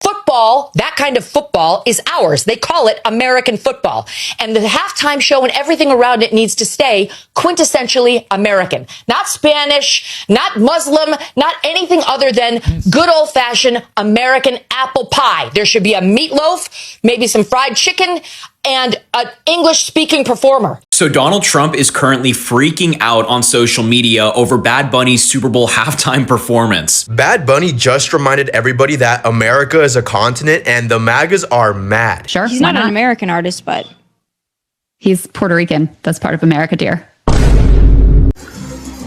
Football, that kind of football, is ours. They call it American football. And the halftime show and everything around it needs to stay quintessentially American. Not Spanish, not Muslim, not anything other than good old-fashioned American apple pie. There should be a meatloaf, maybe some fried chicken, and an English-speaking performer. So Donald Trump is currently freaking out on social media over Bad Bunny's Super Bowl halftime performance. Bad Bunny just reminded everybody that America is a continent and the MAGAs are mad. Sure. He's not an American artist, but he's Puerto Rican. That's part of America, dear.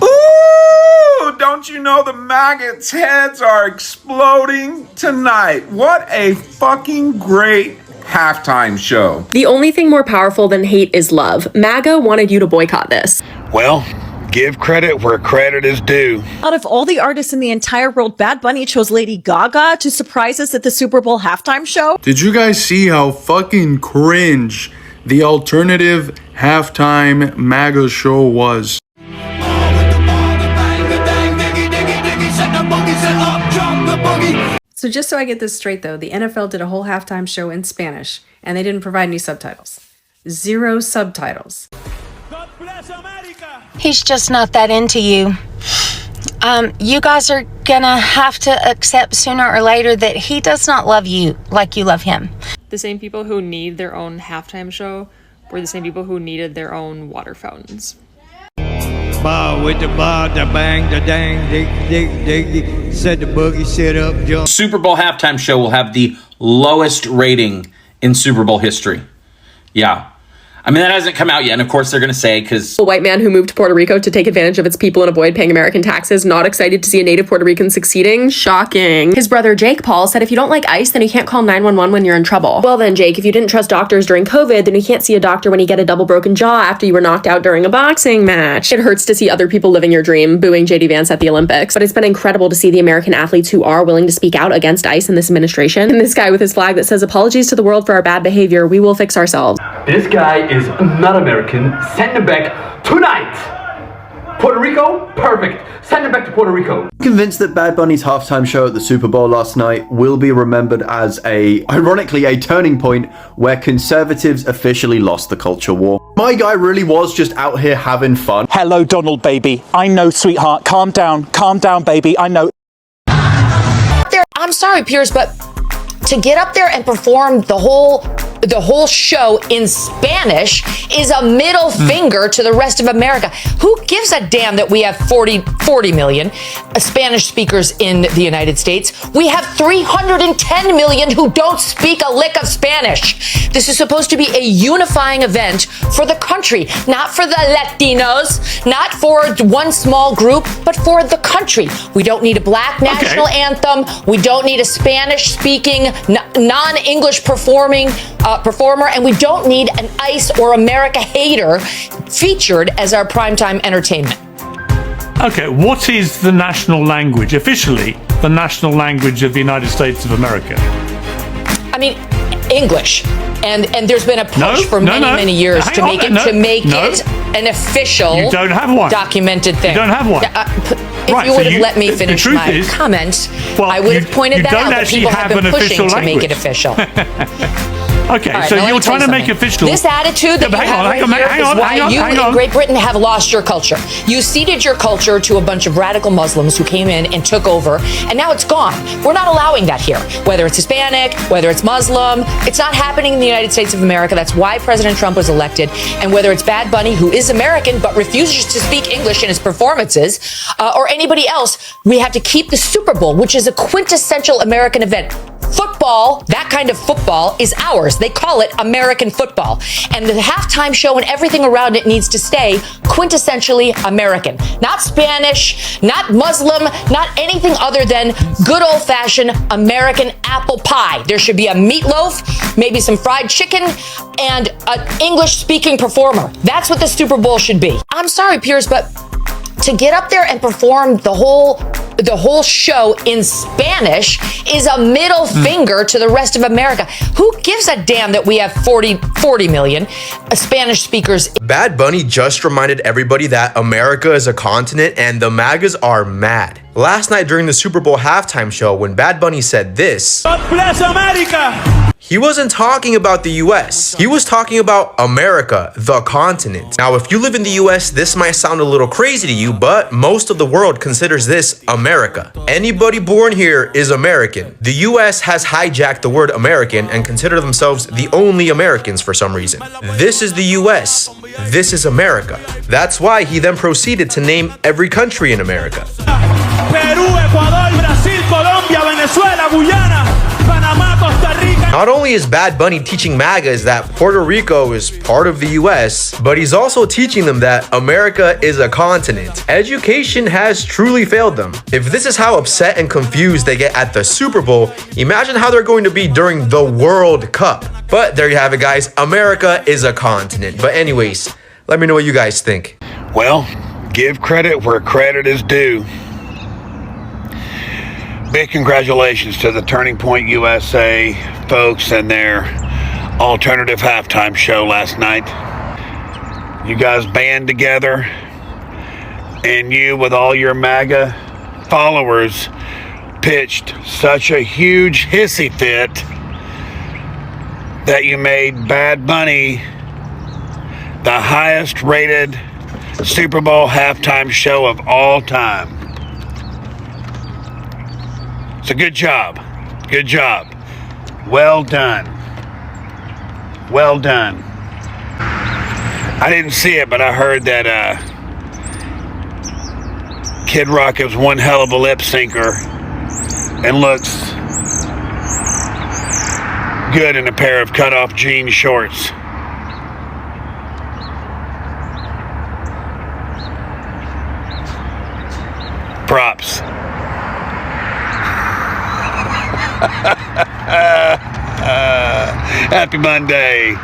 Ooh, don't you know the maggots' heads are exploding tonight? What a fucking great halftime show. The only thing more powerful than hate is love. MAGA wanted you to boycott this. Well, give credit where credit is due. Out of all the artists in the entire world, Bad Bunny chose Lady Gaga to surprise us at the Super Bowl halftime show. Did you guys see how fucking cringe the alternative halftime MAGA show was? So just so I get this straight, though, the NFL did a whole halftime show in Spanish, and they didn't provide any subtitles. 0 subtitles. He's just not that into you. You guys are gonna have to accept sooner or later that he does not love you like you love him. The same people who need their own halftime show were the same people who needed their own water fountains. Bar with the bar, the bang, the dang, dig, said the boogie, sit up, jump. Super Bowl halftime show will have the lowest rating in Super Bowl history. Yeah. I mean, that hasn't come out yet, and of course they're going to say, because... A white man who moved to Puerto Rico to take advantage of its people and avoid paying American taxes, not excited to see a native Puerto Rican succeeding? Shocking. His brother Jake Paul said if you don't like ICE, then you can't call 911 when you're in trouble. Well then, Jake, if you didn't trust doctors during COVID, then you can't see a doctor when you get a double broken jaw after you were knocked out during a boxing match. It hurts to see other people living your dream, booing JD Vance at the Olympics, but it's been incredible to see the American athletes who are willing to speak out against ICE in this administration. And this guy with his flag that says, apologies to the world for our bad behavior, we will fix ourselves. This guy is not American. Send him back tonight. Puerto Rico, perfect. Send him back to Puerto Rico. I'm convinced that Bad Bunny's halftime show at the Super Bowl last night will be remembered as ironically, a turning point where conservatives officially lost the culture war. My guy really was just out here having fun. Hello, Donald, baby. I know, sweetheart. Calm down, baby. I know. I'm sorry, Piers, but to get up there and perform the whole show in Spanish is a middle finger to the rest of America. Who gives a damn that we have 40 million Spanish speakers in the United States? We have 310 million who don't speak a lick of Spanish. This is supposed to be a unifying event for the country, not for the Latinos, not for one small group, but for the country. We don't need a black national anthem. We don't need a Spanish-speaking, non-English performer, and we don't need an ICE or America hater featured as our primetime entertainment. Okay, what is the national language, officially, the national language of the United States of America? I mean, English. And there's been a push for many years to make it an official, you don't have one. Documented thing. You don't have one. If you would have let me finish my comment, I would have pointed that out, that people have been pushing to make it official. Okay, right, so you're trying to make official. This attitude that you have right here is why you in Great Britain have lost your culture. You ceded your culture to a bunch of radical Muslims who came in and took over, and now it's gone. We're not allowing that here. Whether it's Hispanic, whether it's Muslim, it's not happening in the United States of America. That's why President Trump was elected. And whether it's Bad Bunny, who is American but refuses to speak English in his performances, or anybody else, we have to keep the Super Bowl, which is a quintessential American event. Football, that kind of football, is ours. They call it American football. And the halftime show and everything around it needs to stay quintessentially American. Not Spanish, not Muslim, not anything other than good old-fashioned American apple pie. There should be a meatloaf, maybe some fried chicken, and an English-speaking performer. That's what the Super Bowl should be. I'm sorry, Piers, but to get up there and perform the whole the whole show in Spanish is a middle finger to the rest of America. Who gives a damn that we have 40 million Spanish speakers? Bad Bunny just reminded everybody that America is a continent and the MAGAs are mad. Last night during the Super Bowl halftime show, when Bad Bunny said this, "God bless America," he wasn't talking about the U.S. He was talking about America, the continent. Now, if you live in the U.S., this might sound a little crazy to you, but most of the world considers this America. Anybody born here is American. The U.S. has hijacked the word American and consider themselves the only Americans for some reason. This is the U.S. This is America. That's why he then proceeded to name every country in America. Peru, Ecuador, Brasil, Colombia, Venezuela, Guyana, Panama, Costa Rica. Not only is Bad Bunny teaching MAGAs that Puerto Rico is part of the US, but he's also teaching them that America is a continent. Education has truly failed them. If this is how upset and confused they get at the Super Bowl, imagine how they're going to be during the World Cup. But there you have it, guys. America is a continent. But anyways, let me know what you guys think. Well, give credit where credit is due. Big congratulations to the Turning Point USA folks and their alternative halftime show last night. You guys band together, and you with all your MAGA followers pitched such a huge hissy fit that you made Bad Bunny the highest rated Super Bowl halftime show of all time. So good job. Good job. Well done. Well done. I didn't see it, but I heard that Kid Rock is one hell of a lip syncer and looks good in a pair of cut-off jean shorts. Props. Happy Monday.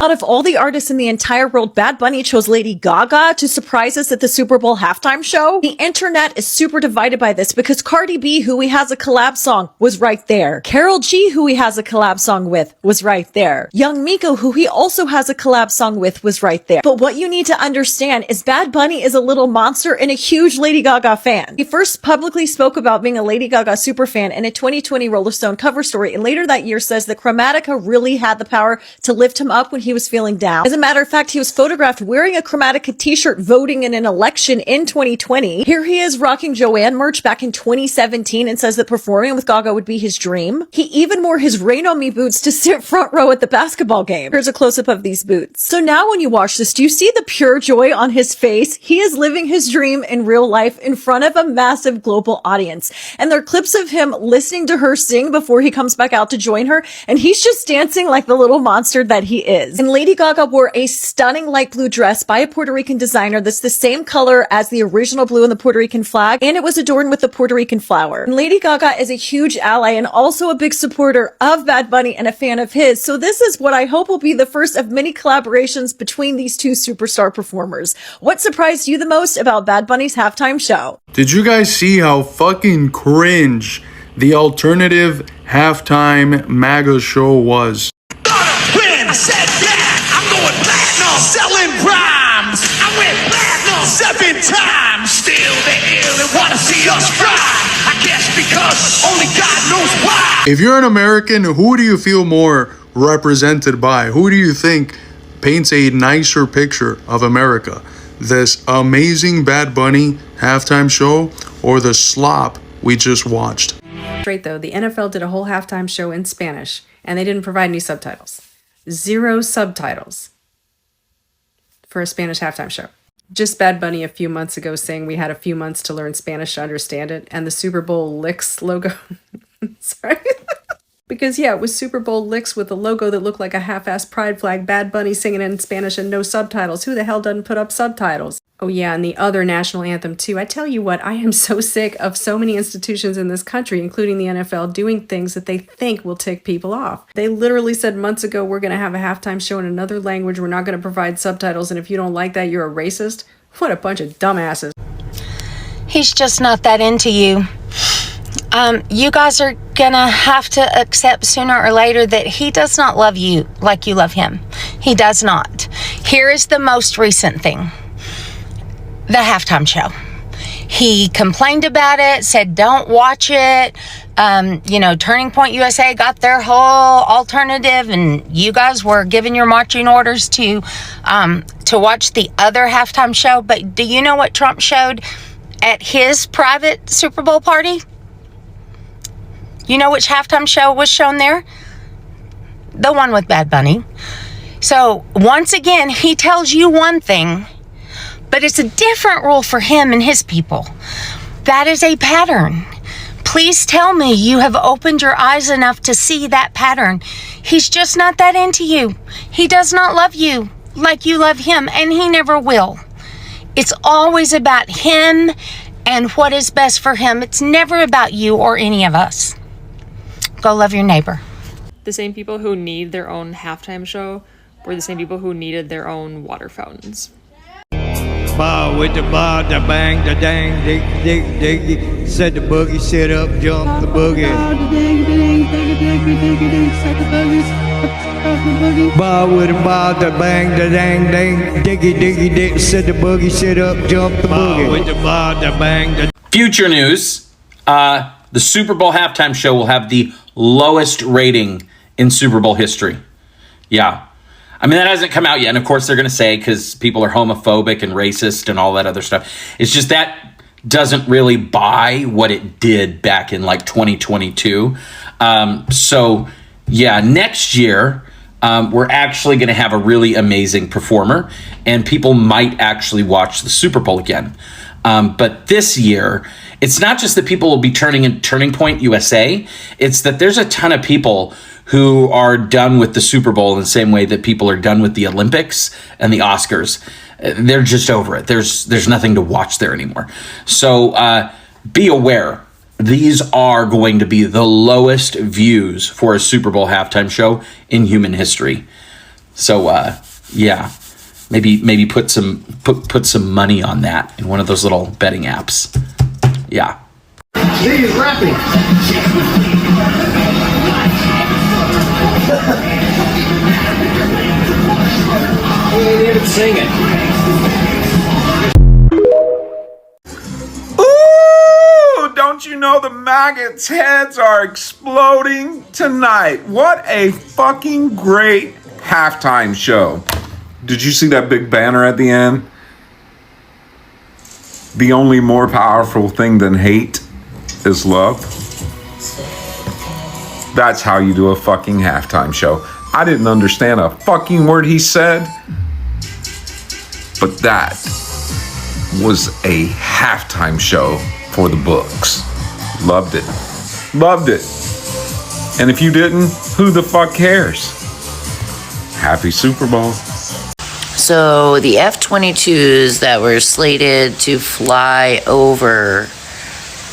Out of all the artists in the entire world, Bad Bunny chose Lady Gaga to surprise us at the Super Bowl halftime show. The internet is super divided by this because Cardi B, who he has a collab song, was right there. Karol G, who he has a collab song with, was right there. Young Miko, who he also has a collab song with, was right there. But what you need to understand is Bad Bunny is a little monster and a huge Lady Gaga fan. He first publicly spoke about being a Lady Gaga superfan in a 2020 Rolling Stone cover story, and later that year says that Chromatica really had the power to lift him up when he was feeling down. As a matter of fact, he was photographed wearing a Chromatica t-shirt voting in an election in 2020. Here he is rocking Joanne merch back in 2017 and says that performing with Gaga would be his dream. He even wore his Rain On Me boots to sit front row at the basketball game. Here's a close-up of these boots. So now when you watch this, do you see the pure joy on his face? He is living his dream in real life in front of a massive global audience. And there are clips of him listening to her sing before he comes back out to join her, and he's just dancing like the little monster that he is. And Lady Gaga wore a stunning light blue dress by a Puerto Rican designer that's the same color as the original blue in the Puerto Rican flag, and it was adorned with the Puerto Rican flower. And Lady Gaga is a huge ally and also a big supporter of Bad Bunny and a fan of his, so this is what I hope will be the first of many collaborations between these two superstar performers. What surprised you the most about Bad Bunny's halftime show? Did you guys see how fucking cringe the alternative halftime MAGA show was? When I said that, I'm going platinum, selling rhymes. I went platinum 7 times. Still they ill and wanna see us fry. I guess because only God knows why. If you're an American, who do you feel more represented by? Who do you think paints a nicer picture of America? This amazing Bad Bunny halftime show or the slop we just watched? Straight though, the NFL did a whole halftime show in Spanish, and they didn't provide any subtitles. 0 subtitles for a Spanish halftime show. Just Bad Bunny a few months ago saying we had a few months to learn Spanish to understand it, and the Super Bowl Licks logo. Sorry. Because yeah, it was Super Bowl Licks with a logo that looked like a half-assed pride flag, Bad Bunny singing in Spanish and no subtitles. Who the hell doesn't put up subtitles? Oh yeah, and the other national anthem too. I tell you what, I am so sick of so many institutions in this country, including the NFL, doing things that they think will tick people off. They literally said months ago, we're going to have a halftime show in another language, we're not going to provide subtitles, and if you don't like that, you're a racist. What a bunch of dumbasses. He's just not that into you. You guys are gonna have to accept sooner or later that he does not love you like you love him. He does not. Here is the most recent thing. The halftime show. He complained about it, said don't watch it. Turning Point USA got their whole alternative, and you guys were giving your marching orders to watch the other halftime show. But do you know what Trump showed at his private Super Bowl party? You know which halftime show was shown there? The one with Bad Bunny. So once again, he tells you one thing, but it's a different rule for him and his people. That is a pattern. Please tell me you have opened your eyes enough to see that pattern. He's just not that into you. He does not love you like you love him, and he never will. It's always about him and what is best for him. It's never about you or any of us. Go love your neighbor. The same people who need their own halftime show were the same people who needed their own water fountains. Bow with the bar, the bang, the dang, dig, dig, dig. Set the boogie, sit up, jump the boogie. Bow with the bar, the bang, the dang, dang, diggy, diggy, dig. Set the boogie, sit up, jump the boogie. With the bar, the bang, the. Future news, the Super Bowl halftime show will have the lowest rating in Super Bowl history. Yeah. I mean, that hasn't come out yet. And of course, they're going to say because people are homophobic and racist and all that other stuff. It's just that doesn't really buy what it did back in like 2022. So, yeah, next year, we're actually going to have a really amazing performer. And people might actually watch the Super Bowl again. But this year, it's not just that people will be Turning Point USA. It's that there's a ton of people who are done with the Super Bowl in the same way that people are done with the Olympics and the Oscars. They're just over it. There's nothing to watch there anymore. So be aware. These are going to be the lowest views for a Super Bowl halftime show in human history. So yeah, maybe put some money on that in one of those little betting apps. Yeah. He's rapping. He ain't even singing. Ooh, don't you know the maggots' heads are exploding tonight? What a fucking great halftime show. Did you see that big banner at the end? The only more powerful thing than hate is love. That's how you do a fucking halftime show. I didn't understand a fucking word he said, but that was a halftime show for the books. Loved it. Loved it. And if you didn't, who the fuck cares? Happy Super Bowl. So the F-22s that were slated to fly over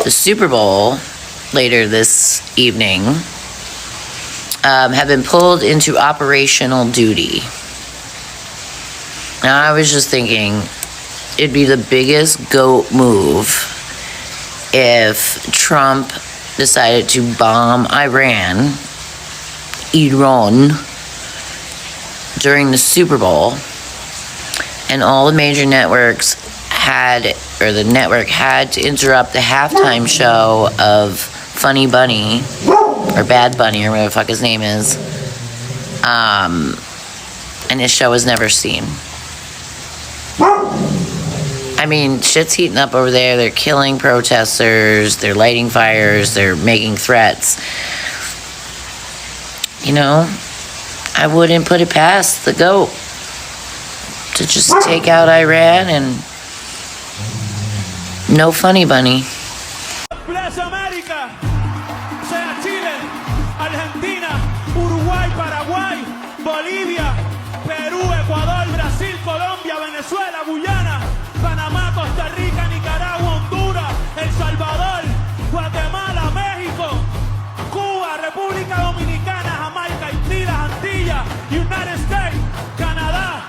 the Super Bowl later this evening have been pulled into operational duty. Now, I was just thinking it'd be the biggest GOAT move if Trump decided to bomb Iran during the Super Bowl, and all the major networks the network had to interrupt the halftime show of Funny Bunny, or Bad Bunny, or whatever the fuck his name is, and his show was never seen. I mean, shit's heating up over there. They're killing protesters, they're lighting fires, they're making threats. You know, I wouldn't put it past the GOAT to just take out Iran and no Funny Bunny. Plaza América, sea Chile, Argentina, Uruguay, Paraguay, Bolivia, Perú, Ecuador, Brasil, Colombia, Venezuela, Guyana, Panamá, Costa Rica, Nicaragua, Honduras, El Salvador, Guatemala, México, Cuba, República Dominicana, Jamaica, Haití, las Antillas, United States, Canadá,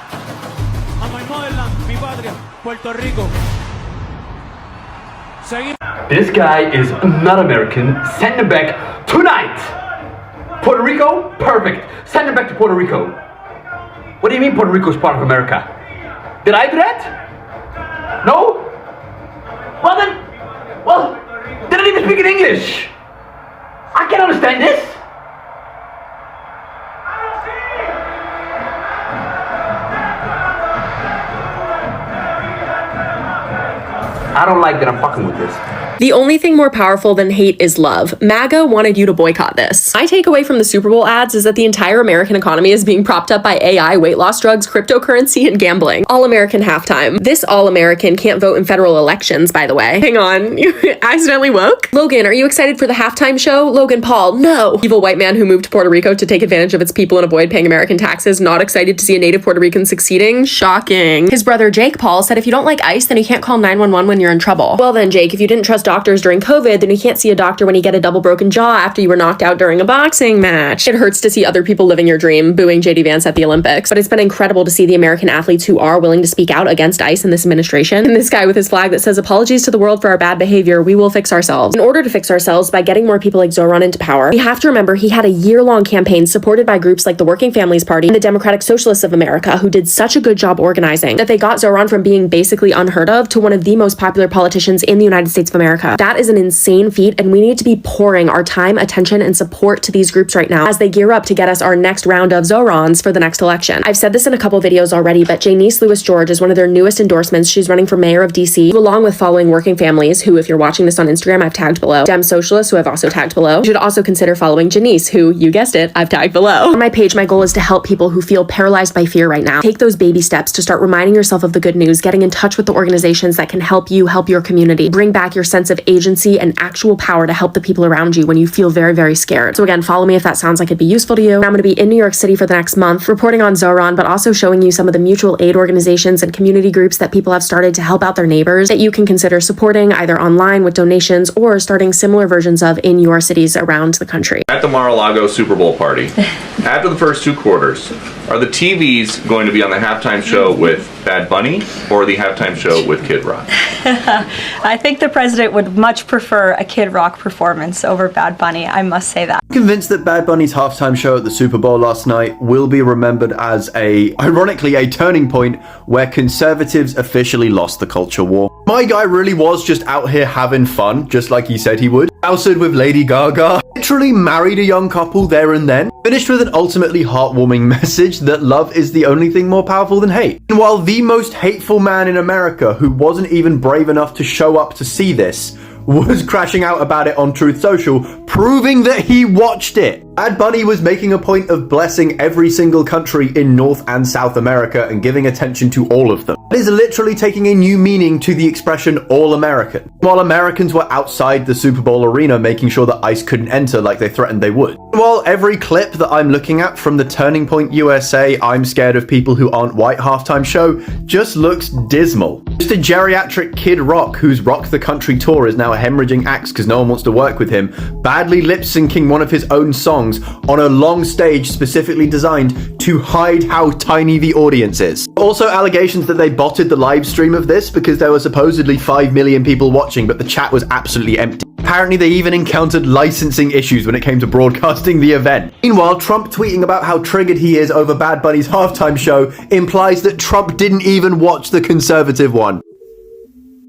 a my motherland, mi patria, Puerto Rico. This guy is not American. Send him back tonight. Puerto Rico? Perfect. Send him back to Puerto Rico. What do you mean Puerto Rico is part of America? Did I do that? No? Well, they don't even speak in English. I can't understand this. I don't like that I'm fucking with this. The only thing more powerful than hate is love. MAGA wanted you to boycott this. My takeaway from the Super Bowl ads is that the entire American economy is being propped up by AI, weight loss drugs, cryptocurrency, and gambling. All-American halftime. This all-American can't vote in federal elections, by the way. Hang on, you accidentally woke? Logan, are you excited for the halftime show? Logan Paul, no. Evil white man who moved to Puerto Rico to take advantage of its people and avoid paying American taxes, not excited to see a native Puerto Rican succeeding? Shocking. His brother Jake Paul said if you don't like ice, then you can't call 911 when you're in trouble. Well then, Jake, if you didn't trust doctors during COVID, then you can't see a doctor when you get a double broken jaw after you were knocked out during a boxing match. It hurts to see other people living your dream, booing JD Vance at the Olympics, but it's been incredible to see the American athletes who are willing to speak out against ICE in this administration. And this guy with his flag that says, apologies to the world for our bad behavior, we will fix ourselves. In order to fix ourselves by getting more people like Zoran into power, we have to remember he had a year-long campaign supported by groups like the Working Families Party and the Democratic Socialists of America, who did such a good job organizing that they got Zoran from being basically unheard of to one of the most popular politicians in the United States of America. That is an insane feat, and we need to be pouring our time, attention, and support to these groups right now as they gear up to get us our next round of Zorans for the next election. I've said this in a couple videos already, but Janice Lewis-George is one of their newest endorsements. She's running for mayor of DC, along with following Working Families, who, if you're watching this on Instagram, I've tagged below, Dem Socialists, who I've also tagged below. You should also consider following Janice, who, you guessed it, I've tagged below. On my page, my goal is to help people who feel paralyzed by fear right now. Take those baby steps to start reminding yourself of the good news, getting in touch with the organizations that can help you help your community, bring back your sense of agency and actual power to help the people around you when you feel very, very scared. So again, follow me if that sounds like it'd be useful to you. I'm going to be in New York City for the next month, reporting on Zoran, but also showing you some of the mutual aid organizations and community groups that people have started to help out their neighbors that you can consider supporting either online with donations or starting similar versions of in your cities around the country. At the Mar-a-Lago Super Bowl party, after the first two quarters, are the TVs going to be on the halftime show with Bad Bunny or the halftime show with Kid Rock? I think the president would much prefer a Kid Rock performance over Bad Bunny, I must say that. I'm convinced that Bad Bunny's halftime show at the Super Bowl last night will be remembered as ironically, a turning point where conservatives officially lost the culture war. My guy really was just out here having fun, just like he said he would. Ousted with Lady Gaga, literally married a young couple there and then, finished with an ultimately heartwarming message that love is the only thing more powerful than hate. And while the most hateful man in America, who wasn't even brave enough to show up to see this, was crashing out about it on Truth Social, proving that he watched it. Bad Bunny was making a point of blessing every single country in North and South America and giving attention to all of them. It is literally taking a new meaning to the expression all American. While Americans were outside the Super Bowl arena making sure that ICE couldn't enter like they threatened they would. While every clip that I'm looking at from the Turning Point USA I'm scared of people who aren't white halftime show just looks dismal. Just a geriatric Kid Rock whose Rock the Country tour is now a hemorrhaging axe because no one wants to work with him, badly lip-syncing one of his own songs on a long stage specifically designed to hide how tiny the audience is. Also allegations that they botted the live stream of this because there were supposedly 5 million people watching, but the chat was absolutely empty. Apparently they even encountered licensing issues when it came to broadcasting the event. Meanwhile, Trump tweeting about how triggered he is over Bad Bunny's halftime show implies that Trump didn't even watch the conservative one.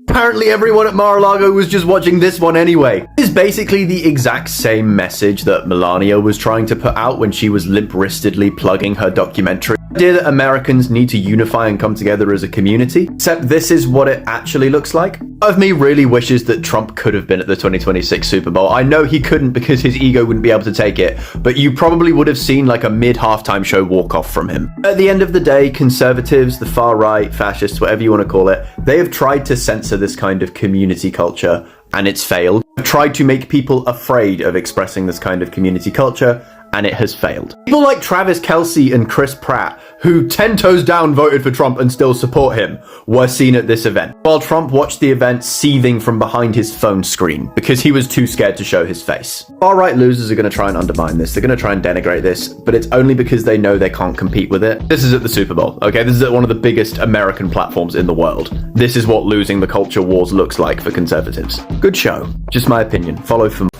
Apparently everyone at Mar-a-Lago was just watching this one anyway. It's basically the exact same message that Melania was trying to put out when she was limp-wristedly plugging her documentary. The idea that Americans need to unify and come together as a community, except this is what it actually looks like. Part of me really wishes that Trump could have been at the 2026 Super Bowl. I know he couldn't because his ego wouldn't be able to take it, but you probably would have seen like a mid-halftime show walk-off from him. At the end of the day, conservatives, the far right, fascists, whatever you want to call it, they have tried to censor this kind of community culture, and it's failed. They've tried to make people afraid of expressing this kind of community culture, and it has failed. People like Travis Kelce and Chris Pratt, who 10 toes down voted for Trump and still support him, were seen at this event, while Trump watched the event seething from behind his phone screen because he was too scared to show his face. Far-right losers are going to try and undermine this, they're going to try and denigrate this, but it's only because they know they can't compete with it. This is at the Super Bowl, okay? This is at one of the biggest American platforms in the world. This is what losing the culture wars looks like for conservatives. Good show. Just my opinion. Follow for more.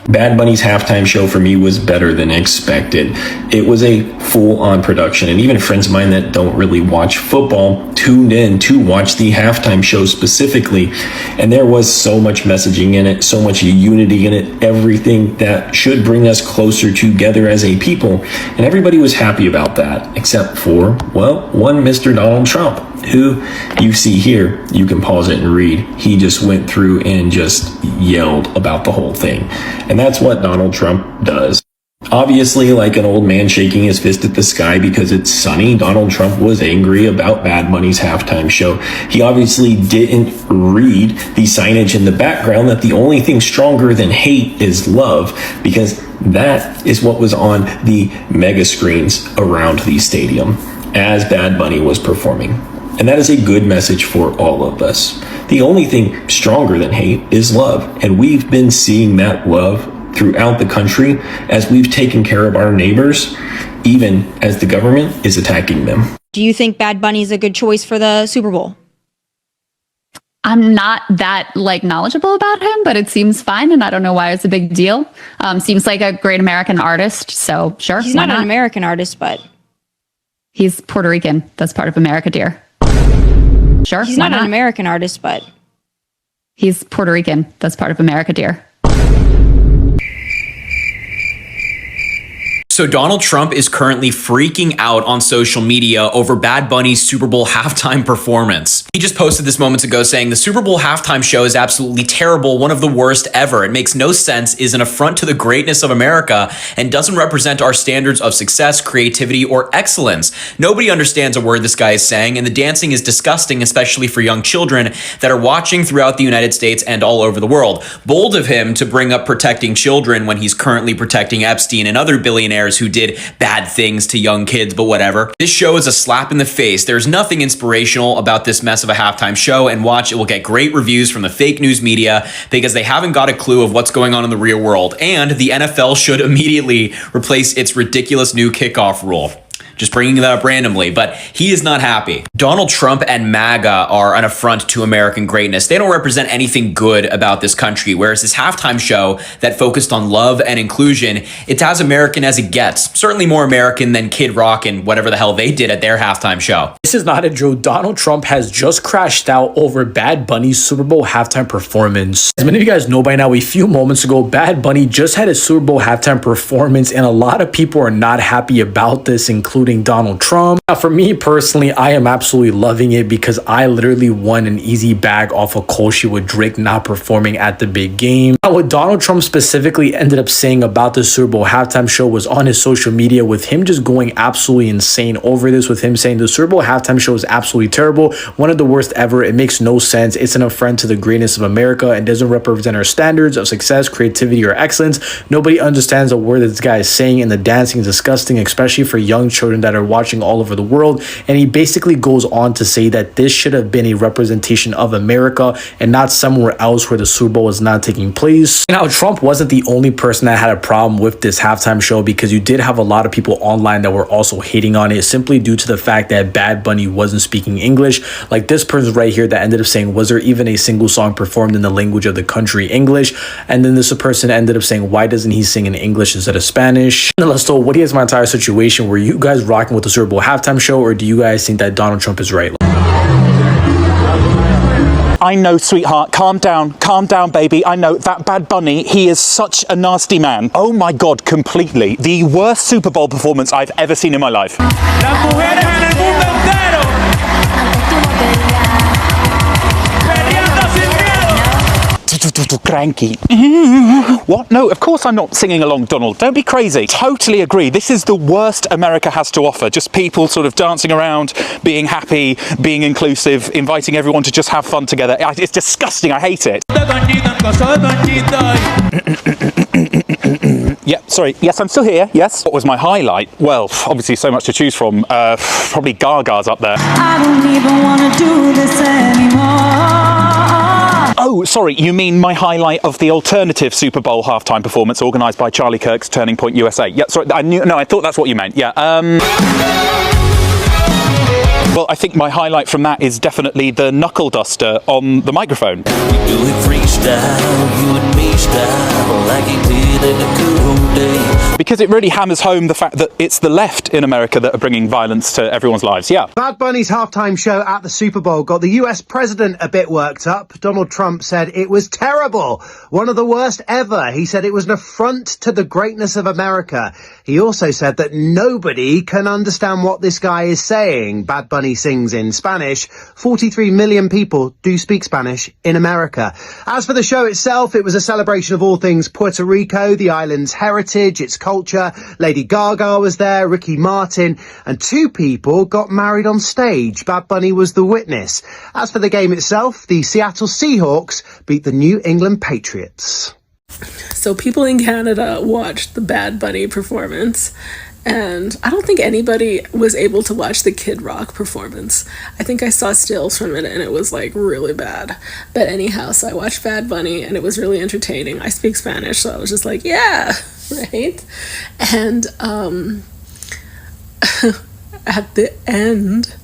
Bad Bunny's halftime show for me was better than expected. It was a full-on production, and even friends of mine that don't really watch football tuned in to watch the halftime show specifically, and there was so much messaging in it, so much unity in it, everything that should bring us closer together as a people, and everybody was happy about that, except for, well, one Mr. Donald Trump, who you see here. You can pause it and read. He just went through and just yelled about the whole thing. And that's what Donald Trump does. Obviously, like an old man shaking his fist at the sky because it's sunny, Donald Trump was angry about Bad Bunny's halftime show. He obviously didn't read the signage in the background that the only thing stronger than hate is love, because that is what was on the mega screens around the stadium as Bad Bunny was performing. And that is a good message for all of us. The only thing stronger than hate is love. And we've been seeing that love throughout the country as we've taken care of our neighbors, even as the government is attacking them. Do you think Bad Bunny is a good choice for the Super Bowl? I'm not that knowledgeable about him, but it seems fine, and I don't know why it's a big deal. Seems like a great American artist, so sure. He's not an American artist, but he's Puerto Rican. That's part of America, dear. Sure. He's not an American artist, but he's Puerto Rican. That's part of America, dear. So Donald Trump is currently freaking out on social media over Bad Bunny's Super Bowl halftime performance. He just posted this moments ago saying the Super Bowl halftime show is absolutely terrible, one of the worst ever. It makes no sense, is an affront to the greatness of America, and doesn't represent our standards of success, creativity, or excellence. Nobody understands a word this guy is saying, and the dancing is disgusting, especially for young children that are watching throughout the United States and all over the world. Bold of him to bring up protecting children when he's currently protecting Epstein and other billionaires who did bad things to young kids, but whatever. This show is a slap in the face. There's nothing inspirational about this mess of a halftime show, and watch, it will get great reviews from the fake news media because they haven't got a clue of what's going on in the real world. And the NFL should immediately replace its ridiculous new kickoff rule. Just bringing that up randomly, but he is not happy. Donald Trump and MAGA are an affront to American greatness. They don't represent anything good about this country, whereas this halftime show that focused on love and inclusion, it's as American as it gets. Certainly more American than Kid Rock and whatever the hell they did at their halftime show. This is not a joke. Donald Trump has just crashed out over Bad Bunny's Super Bowl halftime performance. As many of you guys know by now, a few moments ago, Bad Bunny just had a Super Bowl halftime performance, and a lot of people are not happy about this, including Donald Trump. Now, for me personally, I am absolutely loving it because I literally won an easy bag off of Kolshi with Drake not performing at the big game. Now, what Donald Trump specifically ended up saying about the Super Bowl halftime show was on his social media, with him just going absolutely insane over this, with him saying the Super Bowl halftime show is absolutely terrible, one of the worst ever. It makes no sense. It's an affront to the greatness of America and doesn't represent our standards of success, creativity, or excellence. Nobody understands a word that this guy is saying, and the dancing is disgusting, especially for young children that are watching all over the world. And he basically goes on to say that this should have been a representation of America and not somewhere else where the Super Bowl is not taking place. Now, Trump wasn't the only person that had a problem with this halftime show, because you did have a lot of people online that were also hating on it simply due to the fact that Bad Bunny wasn't speaking English. Like this person right here that ended up saying, was there even a single song performed in the language of the country, English? And then this person ended up saying, why doesn't he sing in English instead of Spanish? So what do you guys my entire situation? Were you guys rocking with the Super Bowl halftime show, or do you guys think that Donald Trump is right? I know, sweetheart, calm down, baby. I know that Bad Bunny, he is such a nasty man. Oh my God, completely. The worst Super Bowl performance I've ever seen in my life. cranky. What? No, of course I'm not singing along, Donald. Don't be crazy. Totally agree. This is the worst America has to offer. Just people sort of dancing around, being happy, being inclusive, inviting everyone to just have fun together. It's disgusting. I hate it. Yeah, sorry. Yes, I'm still here. Yes. What was my highlight? Well, obviously so much to choose from. Probably Gaga's up there. I don't even want to do this anymore. Oh, sorry, you mean my highlight of the alternative Super Bowl halftime performance organised by Charlie Kirk's Turning Point USA. Yeah, sorry, I thought that's what you meant. Yeah, well, I think my highlight from that is definitely the knuckle duster on the microphone. We do it freestyle, you and me style, like it did in the good old days. Because it really hammers home the fact that it's the left in America that are bringing violence to everyone's lives, yeah. Bad Bunny's halftime show at the Super Bowl got the US president a bit worked up. Donald Trump said it was terrible, one of the worst ever. He said it was an affront to the greatness of America. He also said that nobody can understand what this guy is saying. Bad Bunny sings in Spanish. 43 million people do speak Spanish in America. As for the show itself, it was a celebration of all things Puerto Rico, the island's heritage, its culture. Lady Gaga was there, Ricky Martin, and two people got married on stage. Bad Bunny was the witness. As for the game itself, the Seattle Seahawks beat the New England Patriots. So people in Canada watched the Bad Bunny performance, and I don't think anybody was able to watch the Kid Rock performance. I think I saw stills from it and it was like really bad. But anyhow, so I watched Bad Bunny and it was really entertaining. I speak Spanish, so I was just like, yeah, right? And at the end,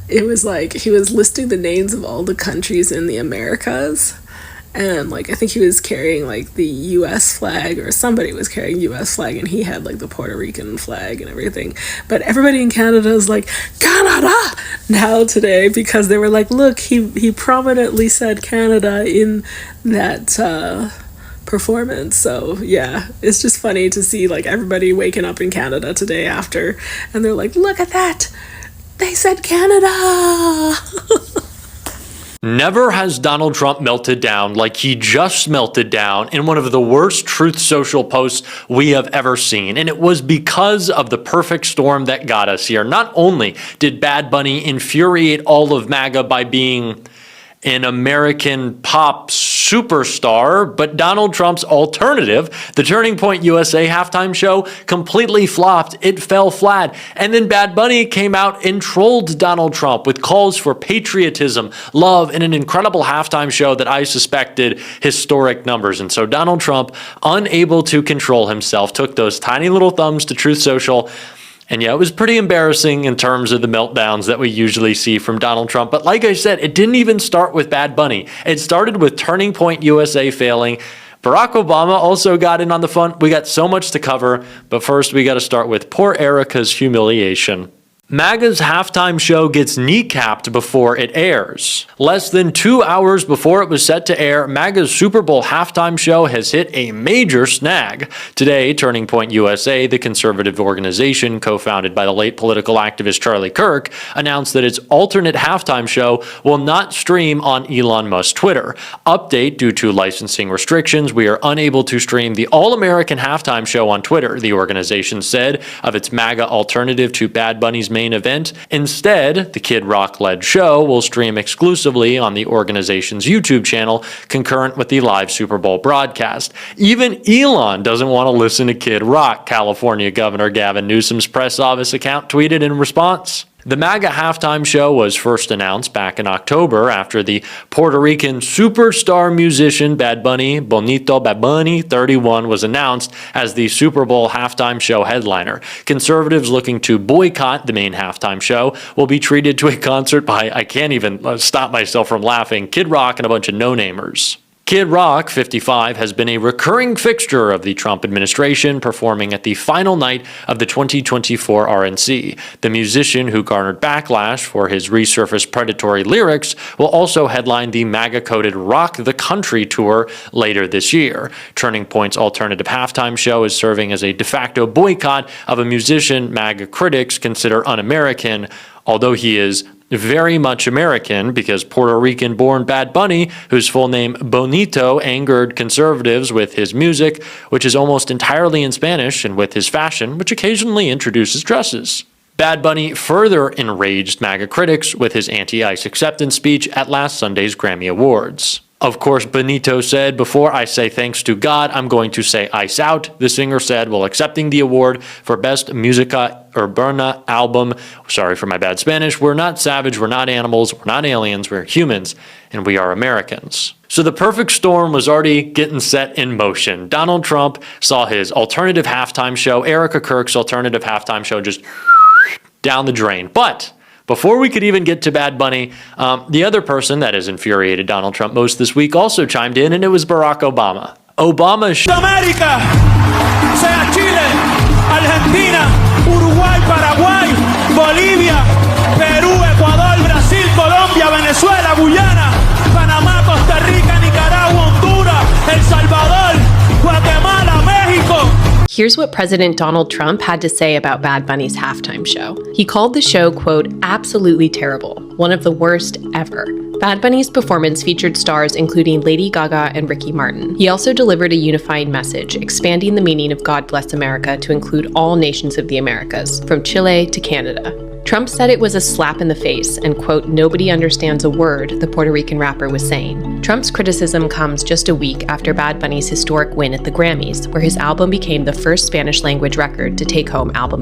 it was like he was listing the names of all the countries in the Americas. And like I think he was carrying like the U.S. flag, or somebody was carrying U.S. flag, and he had like the Puerto Rican flag and everything. But everybody in Canada is like Canada now today, because they were like, look, he prominently said Canada in that performance. So yeah, it's just funny to see like everybody waking up in Canada today after, and they're like, look at that, they said Canada. Never has Donald Trump melted down like he just melted down in one of the worst Truth Social posts we have ever seen. And it was because of the perfect storm that got us here. Not only did Bad Bunny infuriate all of MAGA by being an American pop superstar, but Donald Trump's alternative, the Turning Point USA halftime show, completely flopped. It fell flat. And then Bad Bunny came out and trolled Donald Trump with calls for patriotism, love, and an incredible halftime show that I suspected historic numbers. And so Donald Trump, unable to control himself, took those tiny little thumbs to Truth Social. And yeah, it was pretty embarrassing in terms of the meltdowns that we usually see from Donald Trump. But like I said, it didn't even start with Bad Bunny. It started with Turning Point USA failing. Barack Obama also got in on the fun. We got so much to cover, but first we got to start with poor Erica's humiliation. MAGA's halftime show gets kneecapped before it airs. Less than 2 hours before it was set to air, MAGA's Super Bowl halftime show has hit a major snag. Today, Turning Point USA, the conservative organization co-founded by the late political activist Charlie Kirk, announced that its alternate halftime show will not stream on Elon Musk's Twitter. Update: due to licensing restrictions, we are unable to stream the All-American halftime show on Twitter, the organization said of its MAGA alternative to Bad Bunny's main event. Instead, the Kid Rock-led show will stream exclusively on the organization's YouTube channel, concurrent with the live Super Bowl broadcast. Even Elon doesn't want to listen to Kid Rock, California Governor Gavin Newsom's press office account tweeted in response. The MAGA halftime show was first announced back in October after the Puerto Rican superstar musician Bad Bunny, Bonito Bad Bunny 31, was announced as the Super Bowl halftime show headliner. Conservatives looking to boycott the main halftime show will be treated to a concert by, I can't even stop myself from laughing, Kid Rock and a bunch of no-namers. Kid Rock, 55, has been a recurring fixture of the Trump administration, performing at the final night of the 2024 RNC. The musician, who garnered backlash for his resurfaced predatory lyrics, will also headline the MAGA-coded Rock the Country tour later this year. Turning Point's alternative halftime show is serving as a de facto boycott of a musician MAGA critics consider un-American, although he is very much American because Puerto Rican-born Bad Bunny, whose full name Bonito, angered conservatives with his music, which is almost entirely in Spanish, and with his fashion, which occasionally introduces dresses. Bad Bunny further enraged MAGA critics with his anti-ICE acceptance speech at last Sunday's Grammy Awards. Of course, Benito said, "Before I say thanks to God, I'm going to say ICE out," the singer said while accepting the award for Best Música Urbana Album. Sorry for my bad Spanish. "We're not savage, we're not animals, we're not aliens, we're humans, and we are Americans." So the perfect storm was already getting set in motion. Donald Trump saw his alternative halftime show, Erica Kirk's alternative halftime show, just down the drain. But before we could even get to Bad Bunny, the other person that has infuriated Donald Trump most this week also chimed in, and it was Barack Obama. América, sea Chile, Argentina, Uruguay, Paraguay, Bolivia, Perú, Ecuador, Brasil, Colombia, Venezuela, Guyana, Panamá, Costa Rica, Nicaragua, Honduras, El Salvador, Guatemala, Mexico. Here's what President Donald Trump had to say about Bad Bunny's halftime show. He called the show, quote, absolutely terrible, one of the worst ever. Bad Bunny's performance featured stars including Lady Gaga and Ricky Martin. He also delivered a unifying message, expanding the meaning of God Bless America to include all nations of the Americas, from Chile to Canada. Trump said it was a slap in the face and, quote, nobody understands a word the Puerto Rican rapper was saying. Trump's criticism comes just a week after Bad Bunny's historic win at the Grammys, where his album became the first Spanish-language record to take home Album